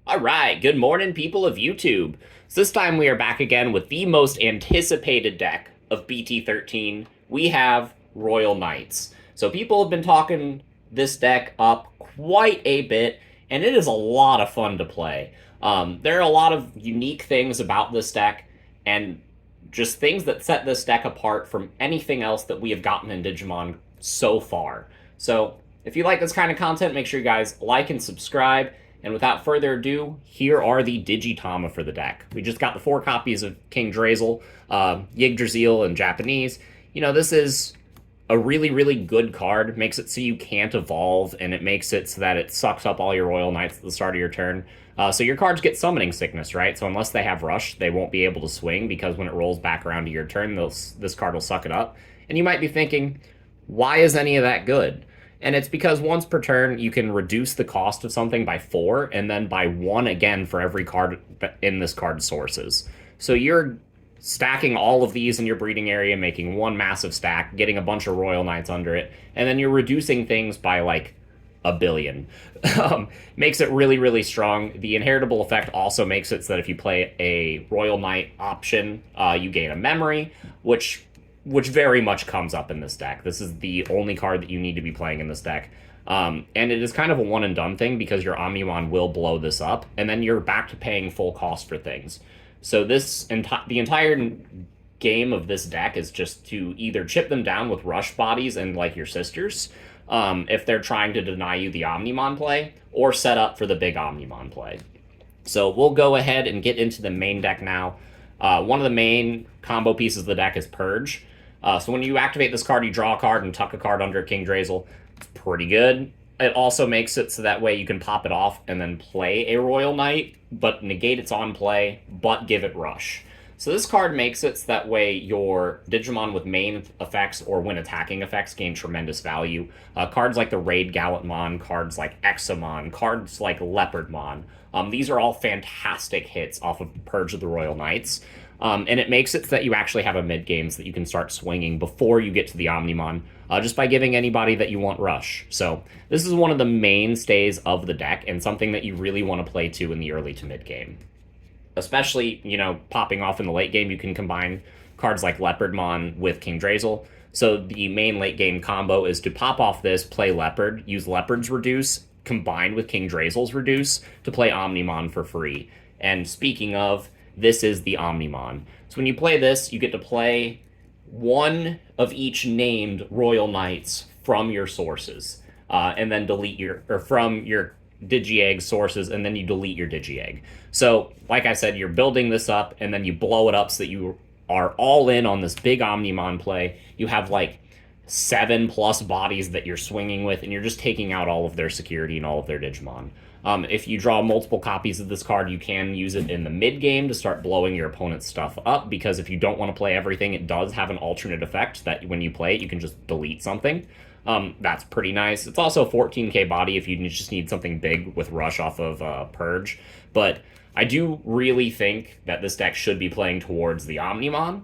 All right, good morning, people of YouTube. So this time we are back again with the most anticipated deck of Bt13. We have Royal Knights. So people have been talking this deck up quite a bit, and it is a lot of fun to play. There are a lot of unique things about this deck, and just things that set this deck apart from anything else that we have gotten in Digimon so far. So if you like this kind of content, make sure you guys like and subscribe. And without further ado, here are the Digitama for the deck. We just got the 4 copies of King Drazel, Yggdrasil in Japanese. You know, this is a really, really good card. It makes it so you can't evolve, and it makes it so that it sucks up all your Royal Knights at the start of your turn. So your cards get summoning sickness, right? So unless they have Rush, they won't be able to swing, because when it rolls back around to your turn, this card will suck it up. And you might be thinking, why is any of that good? And it's because once per turn, you can reduce the cost of something by 4, and then by 1 again for every card in this card's sources. So you're stacking all of these in your breeding area, making one massive stack, getting a bunch of Royal Knights under it, and then you're reducing things by like a billion. Makes it really, really strong. The inheritable effect also makes it so that if you play a Royal Knight option, you gain a memory, which very much comes up in this deck. This is the only card that you need to be playing in this deck. And it is kind of a one and done thing, because your Omnimon will blow this up, and then you're back to paying full cost for things. So the entire game of this deck is just to either chip them down with rush bodies and like your sisters, if they're trying to deny you the Omnimon play, or set up for the big Omnimon play. So we'll go ahead and get into the main deck now. One of the main combo pieces of the deck is Purge. So when you activate this card, you draw a card and tuck a card under King Drazel. It's pretty good. It also makes it so that way you can pop it off and then play a Royal Knight, but negate its on play, but give it Rush. So this card makes it so that way your Digimon with main effects or when attacking effects gain tremendous value. Cards like the Raid Gallantmon, cards like Examon, cards like Leopardmon. These are all fantastic hits off of Purge of the Royal Knights. And it makes it so that you actually have a mid-game so that you can start swinging before you get to the Omnimon, just by giving anybody that you want Rush. So this is one of the mainstays of the deck, and something that you really want to play to in the early to mid-game. Especially, you know, popping off in the late game, you can combine cards like Leopardmon with King Drazel. So the main late game combo is to pop off this, play Leopard, use Leopard's Reduce, combined with King Drazel's Reduce to play Omnimon for free. And speaking of, this is the Omnimon. So when you play this, you get to play one of each named Royal Knights from your sources, and then delete from your Digi-Egg sources, and then you delete your Digi-Egg. So, like I said, you're building this up, and then you blow it up so that you are all in on this big Omnimon play. You have like 7+ bodies that you're swinging with, and you're just taking out all of their security and all of their Digimon. If you draw multiple copies of this card, you can use it in the mid-game to start blowing your opponent's stuff up, because if you don't want to play everything, it does have an alternate effect that when you play it, you can just delete something. That's pretty nice. It's also 14k body if you just need something big with Rush off of Purge. But I do really think that this deck should be playing towards the Omnimon,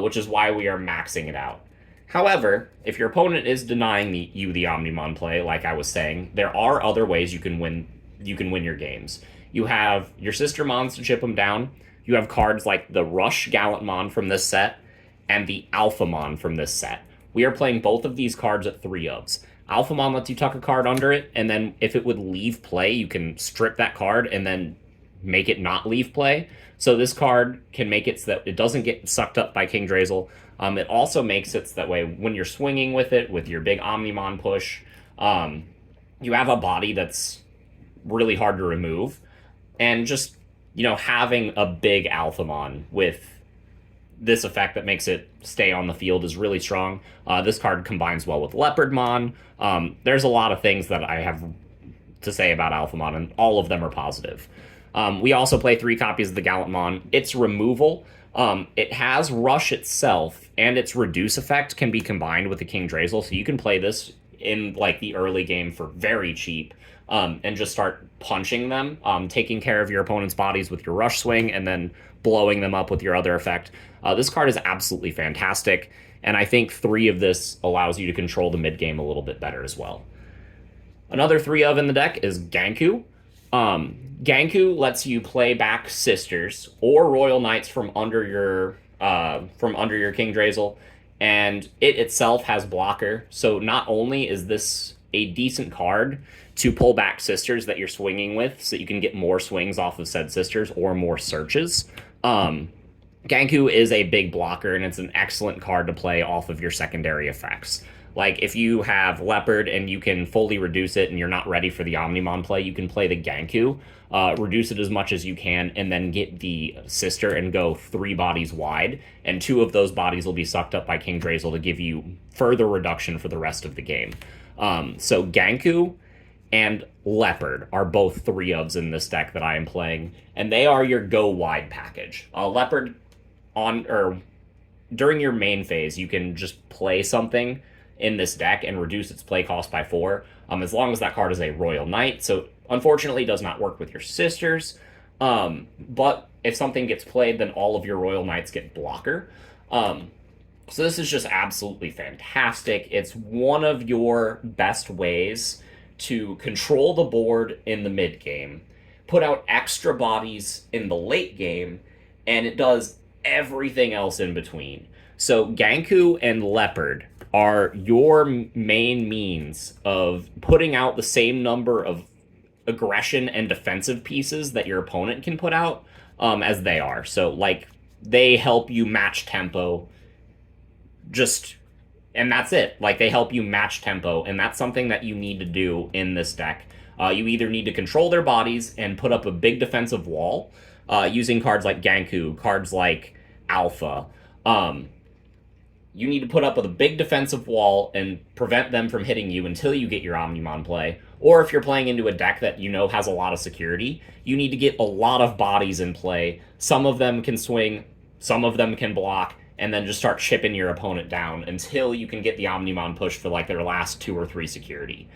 which is why we are maxing it out. However, if your opponent is denying you the Omnimon play, like I was saying, there are other ways you can win your games. You have your sister mons to chip them down. You have cards like the Rush Gallantmon from this set and the Alphamon from this set. We are playing both of these cards at 3-ofs. Alphamon lets you tuck a card under it, and then if it would leave play, you can strip that card and then make it not leave play. So this card can make it so that it doesn't get sucked up by King Drazel. It also makes it so that way when you're swinging with it, with your big Omnimon push, you have a body that's really hard to remove. And just, you know, having a big Alphamon with this effect that makes it stay on the field is really strong. This card combines well with Leopardmon. There's a lot of things that I have to say about Alphamon, and all of them are positive. We also play 3 copies of the Gallantmon. Its removal, it has Rush itself, and its Reduce effect can be combined with the King Drazel, so you can play this in like the early game for very cheap, and just start punching them, taking care of your opponent's bodies with your Rush swing, and then blowing them up with your other effect. This card is absolutely fantastic, and I think 3 of this allows you to control the mid-game a little bit better as well. Another 3 of in the deck is Ganku. Ganku lets you play back sisters or royal knights from under your King Drazel, and it itself has blocker. So not only is this a decent card to pull back sisters that you're swinging with, so you can get more swings off of said sisters or more searches. Ganku is a big blocker, and it's an excellent card to play off of your secondary effects. Like, if you have Leopard and you can fully reduce it and you're not ready for the Omnimon play, you can play the Ganku, reduce it as much as you can, and then get the sister and go 3 bodies wide, and 2 of those bodies will be sucked up by King Drazel to give you further reduction for the rest of the game. So Ganku and Leopard are both 3-ofs in this deck that I am playing, and they are your go wide package. Leopard during your main phase, you can just play something in this deck and reduce its play cost by 4, as long as that card is a Royal Knight. So unfortunately, it does not work with your sisters. But if something gets played, then all of your Royal Knights get blocker. So this is just absolutely fantastic. It's one of your best ways to control the board in the mid game, put out extra bodies in the late game, and it does everything else in between. So Ganku and Leopard are your main means of putting out the same number of aggression and defensive pieces that your opponent can put out as they are. So, like, they help you match tempo, and that's it. Like, they help you match tempo, and that's something that you need to do in this deck. You either need to control their bodies and put up a big defensive wall using cards like Ganku, cards like Alpha. You need to put up with a big defensive wall and prevent them from hitting you until you get your Omnimon play. Or if you're playing into a deck that you know has a lot of security, you need to get a lot of bodies in play. Some of them can swing, some of them can block, and then just start chipping your opponent down until you can get the Omnimon push for like their last 2 or 3 security.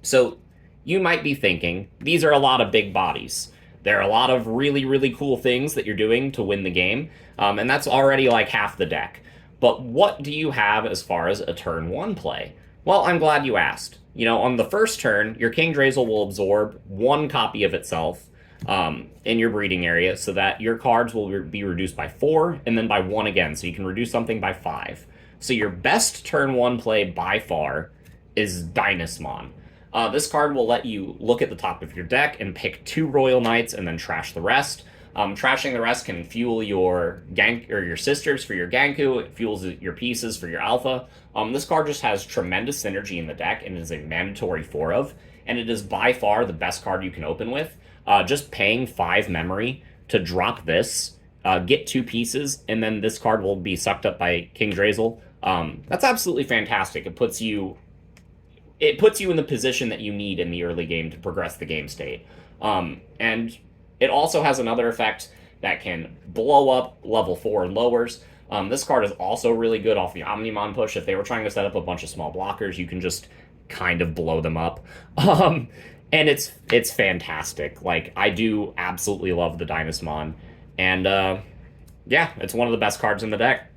So you might be thinking, these are a lot of big bodies. There are a lot of really, really cool things that you're doing to win the game, and that's already like half the deck. But what do you have as far as a turn 1 play? Well, I'm glad you asked. You know, on the first turn, your King Drazel will absorb 1 copy of itself in your breeding area, so that your cards will be reduced by 4, and then by 1 again, so you can reduce something by 5. So your best turn 1 play by far is Dynasmon. This card will let you look at the top of your deck and pick 2 Royal Knights and then trash the rest. Trashing the rest can fuel your your sisters for your Ganku. It fuels your pieces for your Alpha. This card just has tremendous synergy in the deck and is a mandatory 4-of, and it is by far the best card you can open with. Just paying 5 memory to drop this, get 2 pieces, and then this card will be sucked up by King Drazel. That's absolutely fantastic. It puts you in the position that you need in the early game to progress the game state. And it also has another effect that can blow up level 4 and lowers. This card is also really good off the Omnimon push. If they were trying to set up a bunch of small blockers, you can just kind of blow them up. And it's fantastic. Like, I do absolutely love the Dynasmon. And yeah, it's one of the best cards in the deck.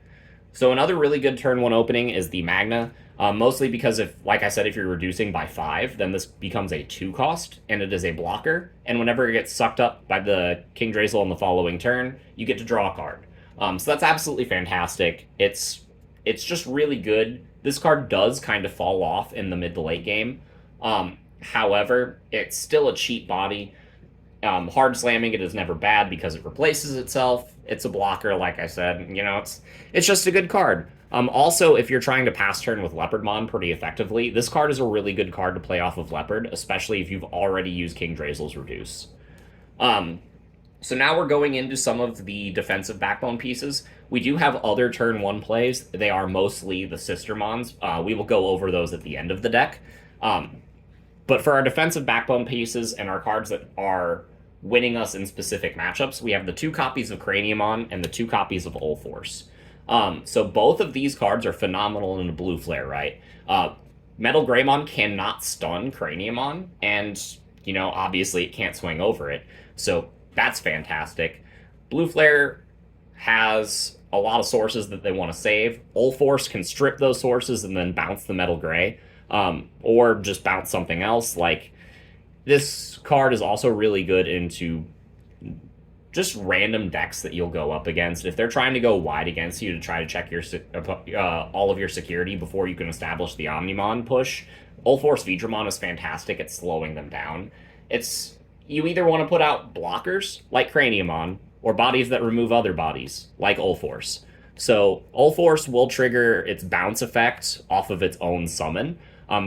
So another really good turn 1 opening is the Magna. Mostly because like I said, if you're reducing by 5, then this becomes a 2 cost, and it is a blocker. And whenever it gets sucked up by the King Drazel on the following turn, you get to draw a card. So that's absolutely fantastic. It's just really good. This card does kind of fall off in the mid to late game. However, it's still a cheap body. Hard slamming it is never bad because it replaces itself. It's a blocker, like I said. You know, it's just a good card. Also, if you're trying to pass turn with Leopardmon pretty effectively, this card is a really good card to play off of Leopard, especially if you've already used King Drazel's Reduce. So now we're going into some of the defensive backbone pieces. We do have other turn 1 plays. They are mostly the Sistermons. We will go over those at the end of the deck. But for our defensive backbone pieces and our cards that are winning us in specific matchups, we have the 2 copies of Craniumon and the 2 copies of Ulforce. So both of these cards are phenomenal in a blue flare, right? Metal Greymon cannot stun Craniumon, and, you know, obviously it can't swing over it. So that's fantastic. Blue flare has a lot of sources that they want to save. Ulforce can strip those sources and then bounce the Metal Gray, or just bounce something else. Like, This card is also really good into just random decks that you'll go up against. If they're trying to go wide against you to try to check your all of your security before you can establish the Omnimon push, Ulforce Vidramon is fantastic at slowing them down. It's you either want to put out blockers like Craniumon or bodies that remove other bodies like Ulforce. So Ulforce will trigger its bounce effect off of its own summon.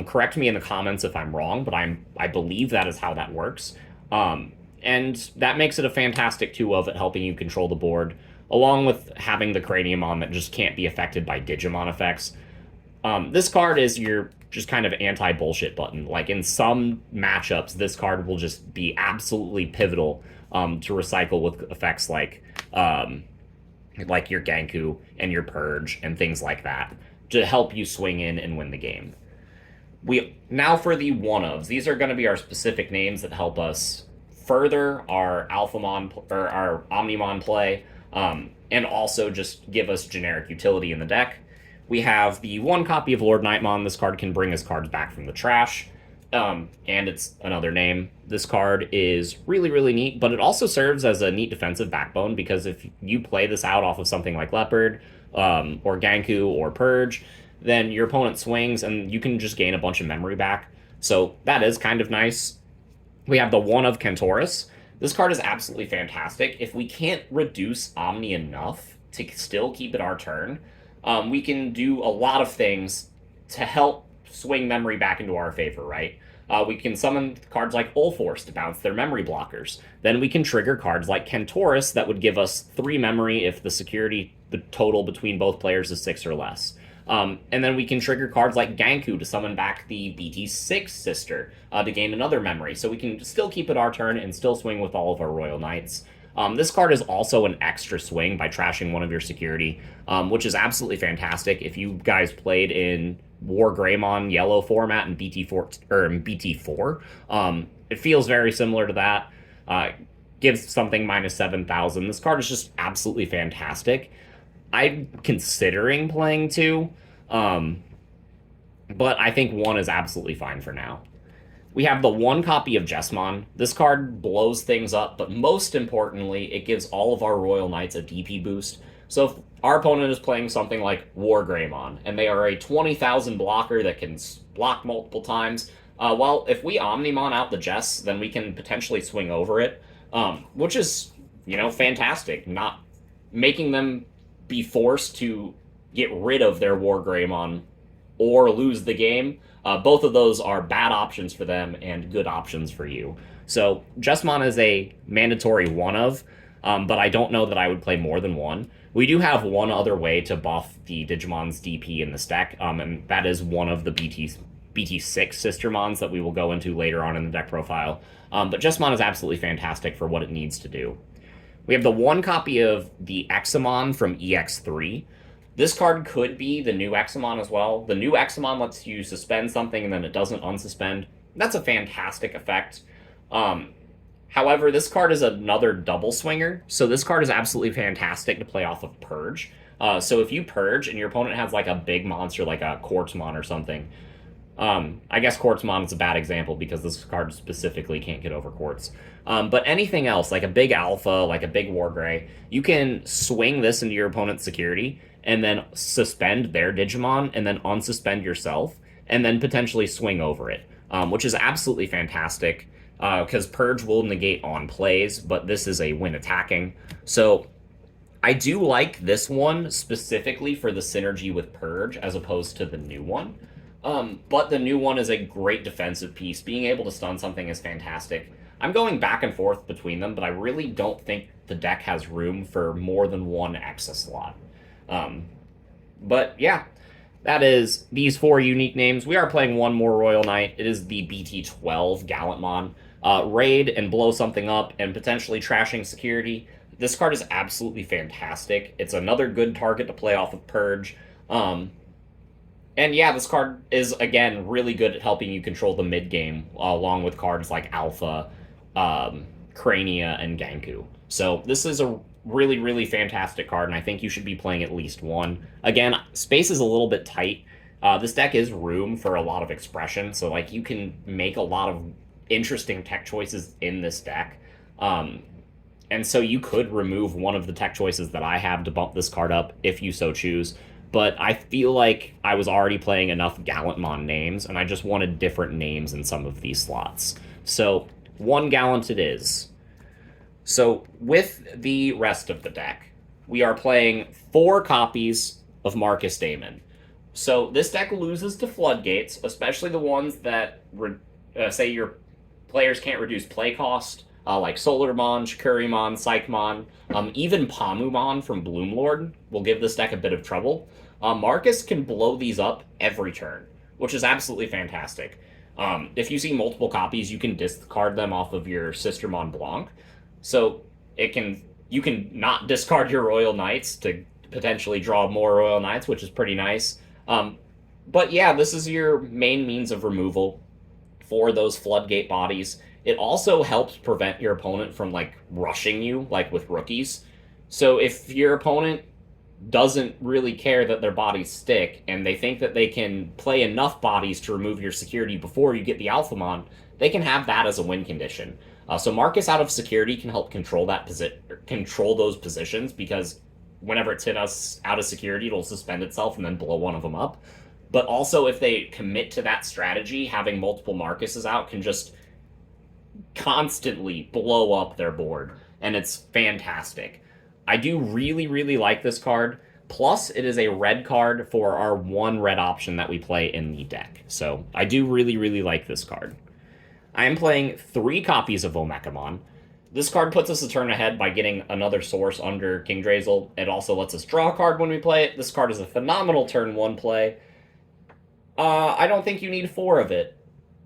Correct me in the comments if I'm wrong, but I believe that is how that works. And that makes it a fantastic 2-of at helping you control the board, along with having the Craniumon that just can't be affected by Digimon effects. This card is your just kind of anti-bullshit button. Like, in some matchups, this card will just be absolutely pivotal to recycle with effects like your Ganku and your Purge and things like that to help you swing in and win the game. Now for the one-ofs. These are going to be our specific names that help us further our Alphamon or our Omnimon play, and also just give us generic utility in the deck. We have the one copy of Lord Nightmon. This card can bring his cards back from the trash, and it's another name. This card is really, really neat, but it also serves as a neat defensive backbone, because if you play this out off of something like Leopard, or Ganku, or Purge, then your opponent swings, and you can just gain a bunch of memory back. So that is kind of nice. We have the one of Cantorus. This card is absolutely fantastic. If we can't reduce Omni enough to still keep it our turn, we can do a lot of things to help swing memory back into our favor, right? We can summon cards like Ulforce to bounce their memory blockers. Then we can trigger cards like Cantorus that would give us 3 memory if the total between both players is 6 or less. And then we can trigger cards like Ganku to summon back the Bt13 sister to gain another memory. So we can still keep it our turn and still swing with all of our Royal Knights. This card is also an extra swing by trashing one of your security, which is absolutely fantastic. If you guys played in Wargreymon yellow format in BT4, it feels very similar to that. Gives something minus 7,000. This card is just absolutely fantastic. I'm considering playing 2, but I think 1 is absolutely fine for now. We have the one copy of Jessmann. This card blows things up, but most importantly, it gives all of our Royal Knights a DP boost. So if our opponent is playing something like Wargreymon, and they are a 20,000 blocker that can block multiple times, well, if we Omnimon out the Jess, then we can potentially swing over it, which is, fantastic. Not making them be forced to get rid of their Wargreymon or lose the game. Both of those are bad options for them and good options for you. So Jessmann is a mandatory one-of, but I don't know that I would play more than 1. We do have one other way to buff the Digimon's DP in this deck, and that is one of the BT6 Sistermons that we will go into later on in the deck profile. But Jessmann is absolutely fantastic for what it needs to do. We have the one copy of the Examon from EX3. This card could be the new Examon as well. The new Examon lets you suspend something and then it doesn't unsuspend. That's a fantastic effect. However, this card is another double swinger, so this card is absolutely fantastic to play off of Purge. So if you Purge and your opponent has like a big monster like a Quartzmon or something, I guess Quartzmon is a bad example because this card specifically can't get over Quartz. But anything else, like a big Alpha, like a big Wargrey, you can swing this into your opponent's security and then suspend their Digimon and then unsuspend yourself and then potentially swing over it, which is absolutely fantastic because Purge will negate on plays, but this is a win attacking. So I do like this one specifically for the synergy with Purge as opposed to the new one. But the new one is a great defensive piece. Being able to stun something is fantastic. I'm going back and forth between them, but I really don't think the deck has room for more than one Exa slot. But yeah, that is these 4 unique names. We are playing one more Royal Knight. It is the Bt12 Gallantmon. Raid and blow something up and potentially trashing security. This card is absolutely fantastic. It's another good target to play off of Purge. And yeah, this card is, again, really good at helping you control the mid-game, along with cards like Alpha, Crania, and Ganku. So this is a really, really fantastic card, and I think you should be playing at least 1. Again, space is a little bit tight. This deck is room for a lot of expression, so like you can make a lot of interesting tech choices in this deck. And so you could remove one of the tech choices that I have to bump this card up if you so choose. But I feel like I was already playing enough Gallantmon names, and I just wanted different names in some of these slots. So one Gallant it is. So with the rest of the deck, we are playing 4 copies of Marcus Daemon. So this deck loses to Floodgates, especially the ones that say your players can't reduce play cost, like Solarmon, Shikurimon, Psychmon, even Pamumon from Bloomlord will give this deck a bit of trouble. Marcus can blow these up every turn, which is absolutely fantastic. If you see multiple copies, you can discard them off of your Sistermon Blanc. So you can not discard your Royal Knights to potentially draw more Royal Knights, which is pretty nice. But yeah, this is your main means of removal for those Floodgate bodies. It also helps prevent your opponent from like rushing you, like with rookies. So if your opponent doesn't really care that their bodies stick and they think that they can play enough bodies to remove your security before you get the Alphamon, they can have that as a win condition. So Marcus out of security can help control control those positions, because whenever it's hit us out of security, it'll suspend itself and then blow one of them up. But also, if they commit to that strategy, having multiple Marcuses out can just constantly blow up their board, and it's fantastic. I do really, really like this card. Plus, it is a red card for our 1 red option that we play in the deck. So I do really, really like this card. I am playing 3 copies of Omakomon. This card puts us a turn ahead by getting another source under King Drazel. It also lets us draw a card when we play it. This card is a phenomenal turn 1 play. I don't think you need 4 of it.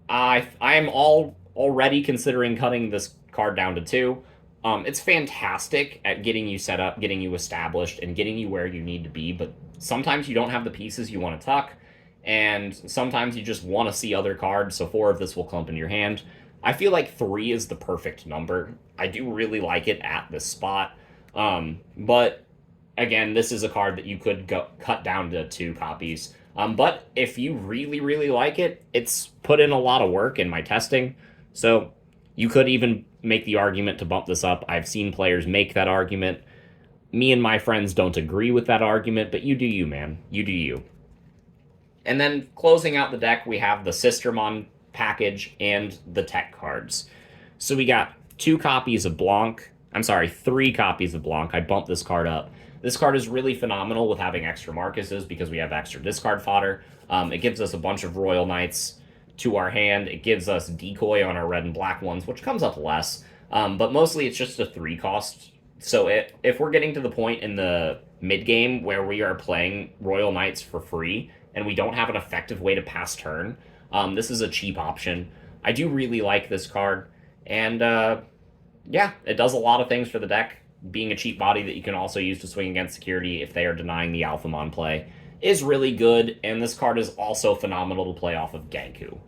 I am already considering cutting this card down to 2. It's fantastic at getting you set up, getting you established, and getting you where you need to be, but sometimes you don't have the pieces you want to tuck, and sometimes you just want to see other cards, so 4 of this will clump in your hand. I feel like 3 is the perfect number. I do really like it at this spot, but again, this is a card that you could cut down to 2 copies. But if you really, really like it, it's put in a lot of work in my testing, so you could even make the argument to bump this up. I've seen players make that argument. Me and my friends don't agree with that argument, but you do you, man. You do you. And then closing out the deck, we have the Sistermon package and the tech cards. So we got 2 copies of Blanc. I'm sorry, 3 copies of Blanc. I bumped this card up. This card is really phenomenal with having extra Marcuses because we have extra discard fodder. It gives us a bunch of Royal Knights to our hand. It gives us decoy on our red and black ones, which comes up less. But mostly it's just a 3 cost. So if we're getting to the point in the mid-game where we are playing Royal Knights for free and we don't have an effective way to pass turn, this is a cheap option. I do really like this card. And yeah, it does a lot of things for the deck. Being a cheap body that you can also use to swing against security if they are denying the Alphamon play is really good, and this card is also phenomenal to play off of Ganku.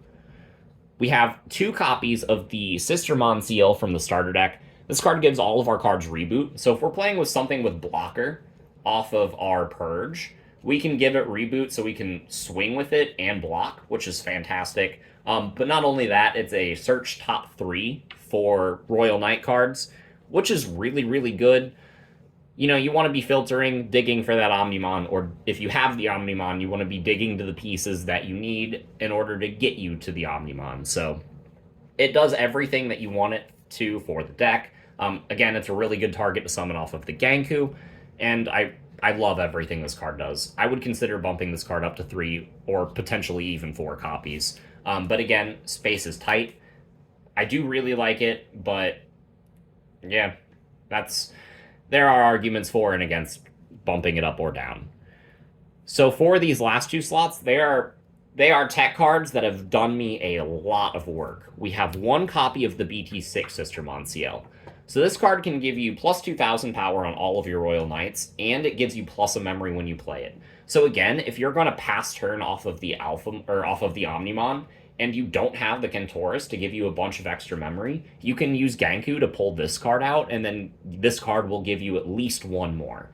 We have 2 copies of the Sistermon Seal from the starter deck. This card gives all of our cards reboot, so if we're playing with something with blocker off of our Purge, we can give it reboot so we can swing with it and block, which is fantastic. But not only that, it's a search top 3 for Royal Knight cards, which is really, really good. You know, you want to be filtering, digging for that Omnimon, or if you have the Omnimon, you want to be digging to the pieces that you need in order to get you to the Omnimon. So it does everything that you want it to for the deck. Again, it's a really good target to summon off of the Ganku, and I love everything this card does. I would consider bumping this card up to 3 or potentially even 4 copies. But again, space is tight. I do really like it, but yeah, there are arguments for and against bumping it up or down. So for these last 2 slots, they are tech cards that have done me a lot of work. We have 1 copy of the BT6 Sistermon CL. So this card can give you plus 2,000 power on all of your Royal Knights, and it gives you plus a memory when you play it. So again, if you're going to pass turn off of the Omnimon, and you don't have the Cantorus to give you a bunch of extra memory, you can use Ganku to pull this card out, and then this card will give you at least 1 more.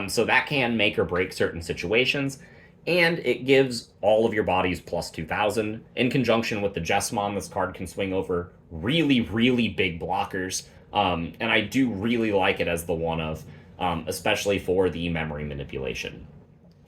So that can make or break certain situations. and it gives all of your bodies plus 2000. In conjunction with the Jessmann, this card can swing over really, really big blockers, and I do really like it as the one of, especially for the memory manipulation.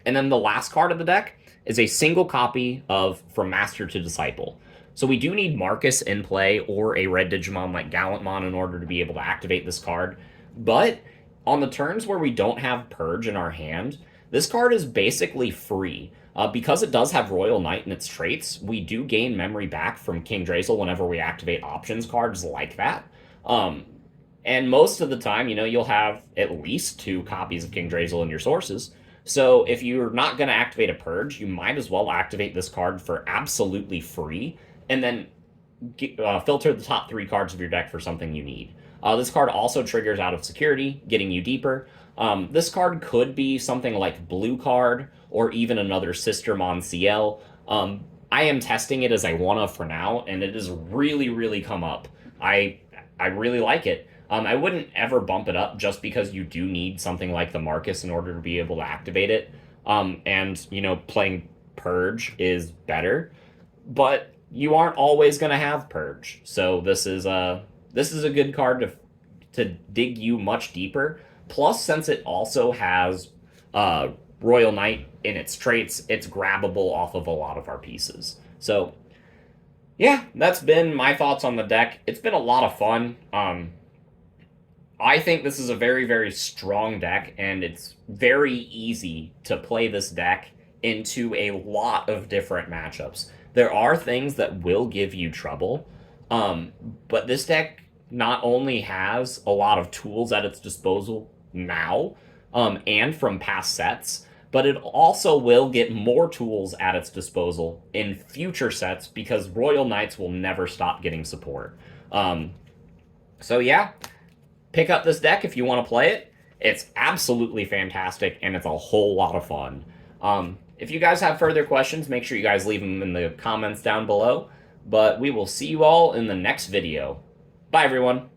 And then the last card of the deck is a single copy of From Master to Disciple. So we do need Marcus in play or a red Digimon like Gallantmon in order to be able to activate this card. But on the turns where we don't have Purge in our hand, this card is basically free. Because it does have Royal Knight in its traits, we do gain memory back from King Drazel whenever we activate options cards like that. And most of the time, you'll have at least 2 copies of King Drazel in your sources. So if you're not going to activate a Purge, you might as well activate this card for absolutely free, and then filter the top 3 cards of your deck for something you need. This card also triggers Out of Security, getting you deeper. This card could be something like Blue Card, or even another Sistermon CL. I am testing it as a one-of for now, and it has really, really come up. I really like it. I wouldn't ever bump it up just because you do need something like the Marcus in order to be able to activate it. And playing Purge is better, but you aren't always going to have Purge. So this is a good card to dig you much deeper. Plus, since it also has Royal Knight in its traits, it's grabbable off of a lot of our pieces. So yeah, that's been my thoughts on the deck. It's been a lot of fun. I think this is a very, very strong deck, and it's very easy to play this deck into a lot of different matchups. There are things that will give you trouble, but this deck not only has a lot of tools at its disposal now, and from past sets, but it also will get more tools at its disposal in future sets because Royal Knights will never stop getting support. So yeah, pick up this deck if you want to play it. It's absolutely fantastic, and it's a whole lot of fun. If you guys have further questions, make sure you guys leave them in the comments down below. But we will see you all in the next video. Bye, everyone.